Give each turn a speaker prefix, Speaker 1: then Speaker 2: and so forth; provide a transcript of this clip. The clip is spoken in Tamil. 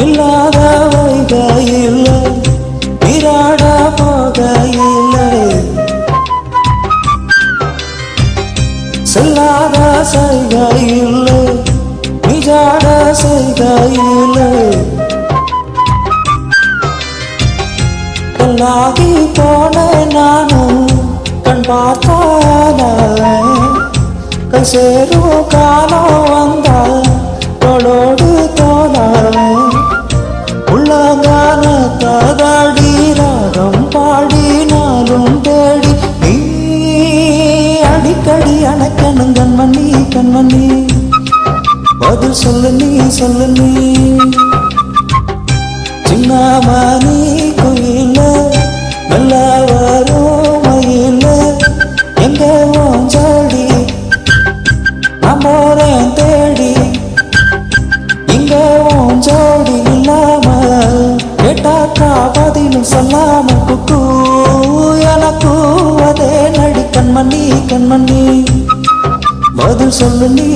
Speaker 1: இல்லாத வைகையில் நீராட போகையில் செல்லாத செய்கையில் நிஜாட செய்கையில் கல்லாகி போன நானும் கண் பார்த்தான கை சேரும் காலம் வந்தால் தோளோடு தோளான உள்ளங்கான காதாடி ராகம் பாடினாலும் தேடி நீ அடிக்கடி அணைக்கணும் கண்மணி கண்மணி பதில் சொல்லு நீ சின்னமணி குயில நல்ல வரும் மயில எங்க ஓஞ்சாடி நான் போறேன் தேடி இங்க ஓஞ்சோடி இல்லாம கேட்டாக்கா பதிலும் சொல்லாம குக்கு எனக்கு அதே நடி கண்மணி கண்மணி பதில் சொல்லு நீ